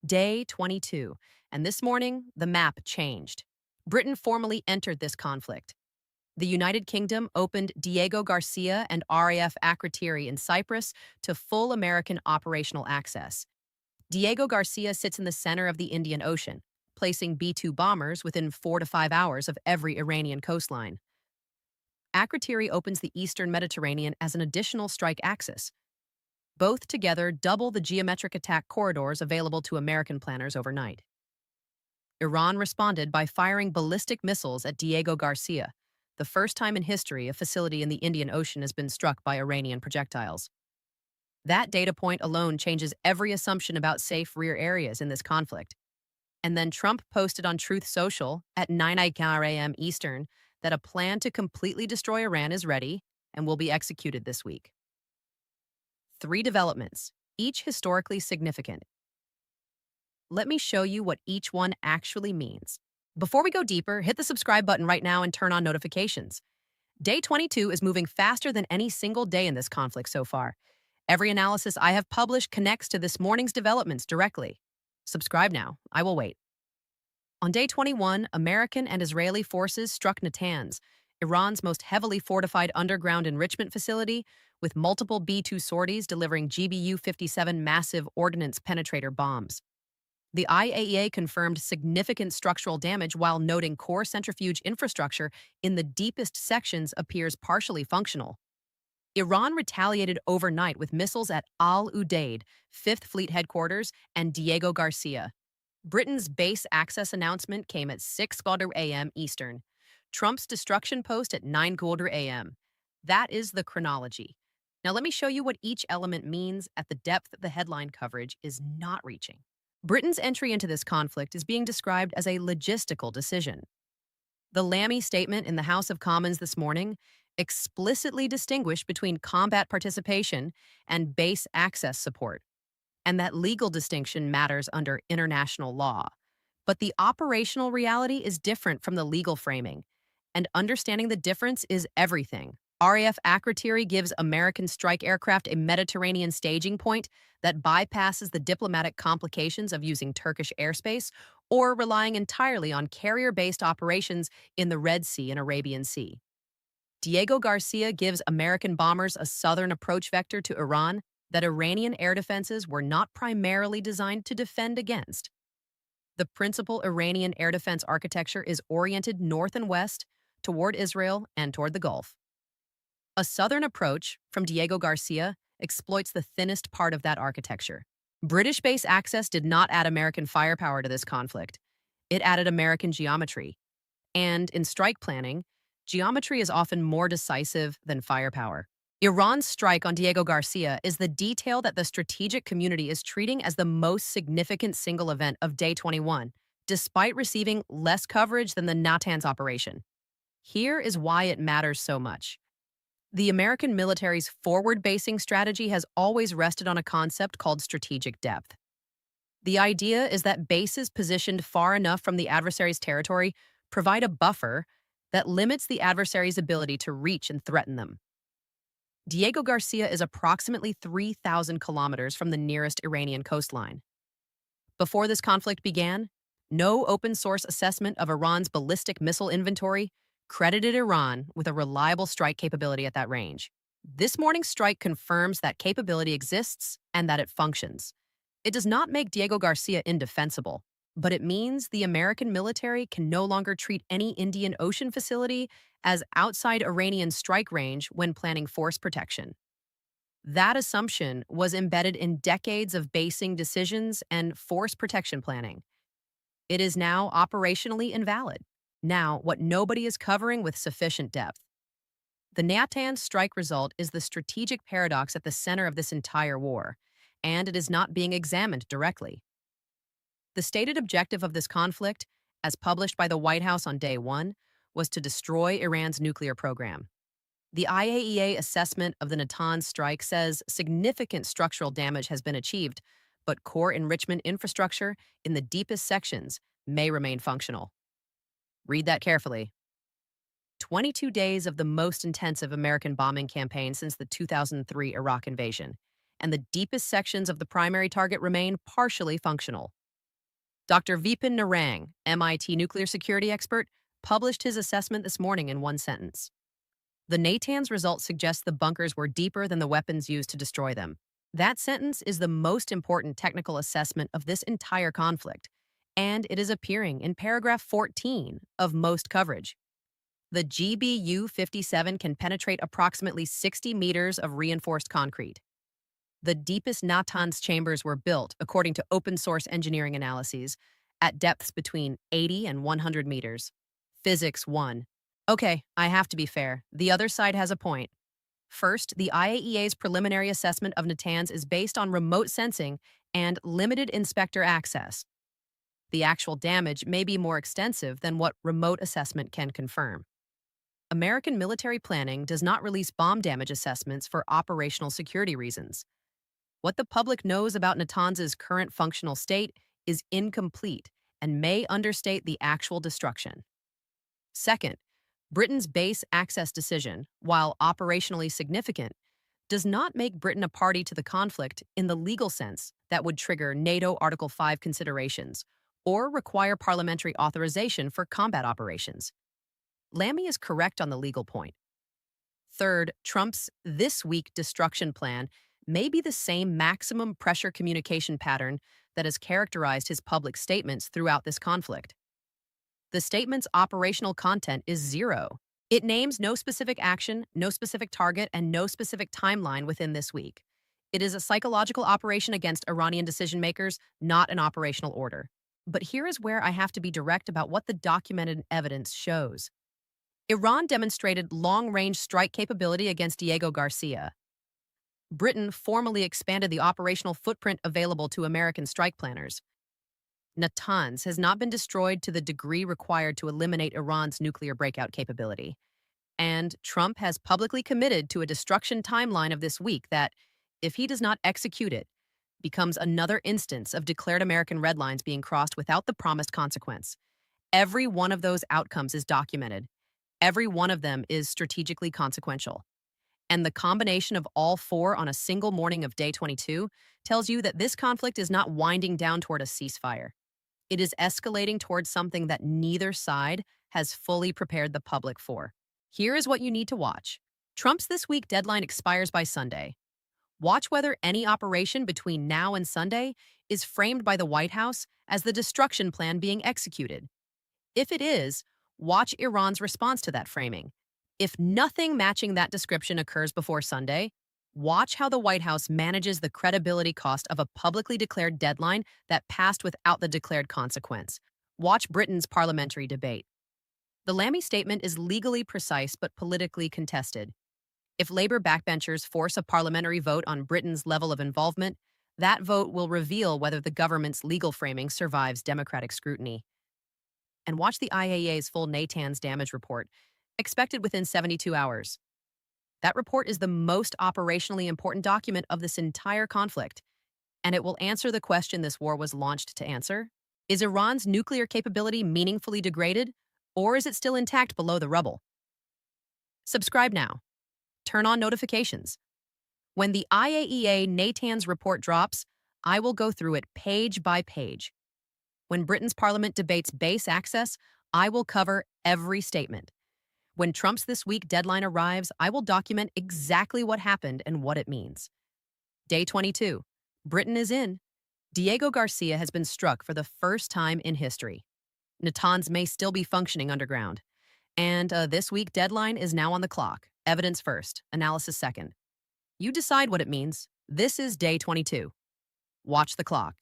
Day 22, and this morning, the map changed. Britain formally entered this conflict. The United Kingdom opened Diego Garcia and RAF Akrotiri in Cyprus to full American operational access. Diego Garcia sits in the center of the Indian Ocean, placing B-2 bombers within 4 to 5 hours of every Iranian coastline. Akrotiri opens the eastern Mediterranean as an additional strike axis. Both together double the geometric attack corridors available to American planners overnight. Iran responded by firing ballistic missiles at Diego Garcia, the first time in history a facility in the Indian Ocean has been struck by Iranian projectiles. That data point alone changes every assumption about safe rear areas in this conflict. And then Trump posted on Truth Social at 9 a.m. Eastern that a plan to completely destroy Iran is ready and will be executed this week. 3 developments, each historically significant. Let me show you what each one actually means. Before we go deeper, hit the subscribe button right now and turn on notifications. Day 22 is moving faster than any single day in this conflict so far. Every analysis I have published connects to this morning's developments directly. Subscribe now. I will wait. On day 21, American and Israeli forces struck Natanz, Iran's most heavily fortified underground enrichment facility, with multiple B-2 sorties delivering GBU-57 massive ordnance penetrator bombs. The IAEA confirmed significant structural damage while noting core centrifuge infrastructure in the deepest sections appears partially functional. Iran retaliated overnight with missiles at Al Udeid, 5th Fleet Headquarters, and Diego Garcia. Britain's base access announcement came at 6 a.m. Eastern. Trump's destruction post at 9 a.m. That is the chronology. Now let me show you what each element means at the depth the headline coverage is not reaching. Britain's entry into this conflict is being described as a logistical decision. The Lammy statement in the House of Commons this morning explicitly distinguished between combat participation and base access support, and that legal distinction matters under international law. But the operational reality is different from the legal framing, and understanding the difference is everything. RAF Akrotiri gives American strike aircraft a Mediterranean staging point that bypasses the diplomatic complications of using Turkish airspace or relying entirely on carrier-based operations in the Red Sea and Arabian Sea. Diego Garcia gives American bombers a southern approach vector to Iran that Iranian air defenses were not primarily designed to defend against. The principal Iranian air defense architecture is oriented north and west, toward Israel and toward the Gulf. A southern approach from Diego Garcia exploits the thinnest part of that architecture. British base access did not add American firepower to this conflict. It added American geometry. And in strike planning, geometry is often more decisive than firepower. Iran's strike on Diego Garcia is the detail that the strategic community is treating as the most significant single event of Day 21, despite receiving less coverage than the Natanz operation. Here is why it matters so much. The American military's forward-basing strategy has always rested on a concept called strategic depth. The idea is that bases positioned far enough from the adversary's territory provide a buffer that limits the adversary's ability to reach and threaten them. Diego Garcia is approximately 3,000 kilometers from the nearest Iranian coastline. Before this conflict began, no open-source assessment of Iran's ballistic missile inventory credited Iran with a reliable strike capability at that range. This morning's strike confirms that capability exists and that it functions. It does not make Diego Garcia indefensible, but it means the American military can no longer treat any Indian Ocean facility as outside Iranian strike range when planning force protection. That assumption was embedded in decades of basing decisions and force protection planning. It is now operationally invalid. Now, what nobody is covering with sufficient depth. The Natanz strike result is the strategic paradox at the center of this entire war, and it is not being examined directly. The stated objective of this conflict, as published by the White House on Day 1, was to destroy Iran's nuclear program. The IAEA assessment of the Natanz strike says significant structural damage has been achieved, but core enrichment infrastructure in the deepest sections may remain functional. Read that carefully. 22 days of the most intensive American bombing campaign since the 2003 Iraq invasion, and the deepest sections of the primary target remain partially functional. Dr. Vipin Narang, MIT nuclear security expert, published his assessment this morning in one sentence. The Natanz results suggest the bunkers were deeper than the weapons used to destroy them. That sentence is the most important technical assessment of this entire conflict, and it is appearing in paragraph 14 of most coverage. The GBU 57 can penetrate approximately 60 meters of reinforced concrete. The deepest Natanz chambers were built, according to open source engineering analyses, at depths between 80 and 100 meters. Physics 1. Okay, I have to be fair. The other side has a point. First, the IAEA's preliminary assessment of Natanz is based on remote sensing and limited inspector access. The actual damage may be more extensive than what remote assessment can confirm. American military planning does not release bomb damage assessments for operational security reasons. What the public knows about Natanz's current functional state is incomplete and may understate the actual destruction. Second, Britain's base access decision, while operationally significant, does not make Britain a party to the conflict in the legal sense that would trigger NATO Article 5 considerations or require parliamentary authorization for combat operations. Lamy is correct on the legal point. Third, Trump's this week destruction plan may be the same maximum pressure communication pattern that has characterized his public statements throughout this conflict. The statement's operational content is zero. It names no specific action, no specific target, and no specific timeline within this week. It is a psychological operation against Iranian decision makers, not an operational order. But here is where I have to be direct about what the documented evidence shows. Iran demonstrated long-range strike capability against Diego Garcia. Britain formally expanded the operational footprint available to American strike planners. Natanz has not been destroyed to the degree required to eliminate Iran's nuclear breakout capability. And Trump has publicly committed to a destruction timeline of this week that, if he does not execute it, becomes another instance of declared American red lines being crossed without the promised consequence. Every one of those outcomes is documented. Every one of them is strategically consequential. And the combination of all four on a single morning of day 22 tells you that this conflict is not winding down toward a ceasefire. It is escalating towards something that neither side has fully prepared the public for. Here is what you need to watch. Trump's this week deadline expires by Sunday. Watch whether any operation between now and Sunday is framed by the White House as the destruction plan being executed. If it is, watch Iran's response to that framing. If nothing matching that description occurs before Sunday, watch how the White House manages the credibility cost of a publicly declared deadline that passed without the declared consequence. Watch Britain's parliamentary debate. The Lamy statement is legally precise but politically contested. If Labour backbenchers force a parliamentary vote on Britain's level of involvement, that vote will reveal whether the government's legal framing survives democratic scrutiny. And watch the IAEA's full Natanz damage report, expected within 72 hours. That report is the most operationally important document of this entire conflict, and it will answer the question this war was launched to answer. Is Iran's nuclear capability meaningfully degraded, or is it still intact below the rubble? Subscribe now. Turn on notifications. When the IAEA Natanz report drops, I will go through it page by page. When Britain's parliament debates base access, I will cover every statement. When Trump's this week deadline arrives, I will document exactly what happened and what it means. Day 22. Britain is in. Diego Garcia has been struck for the first time in history. Natanz may still be functioning underground. And this week deadline is now on the clock. Evidence first, analysis second. You decide what it means. This is day 22. Watch the clock.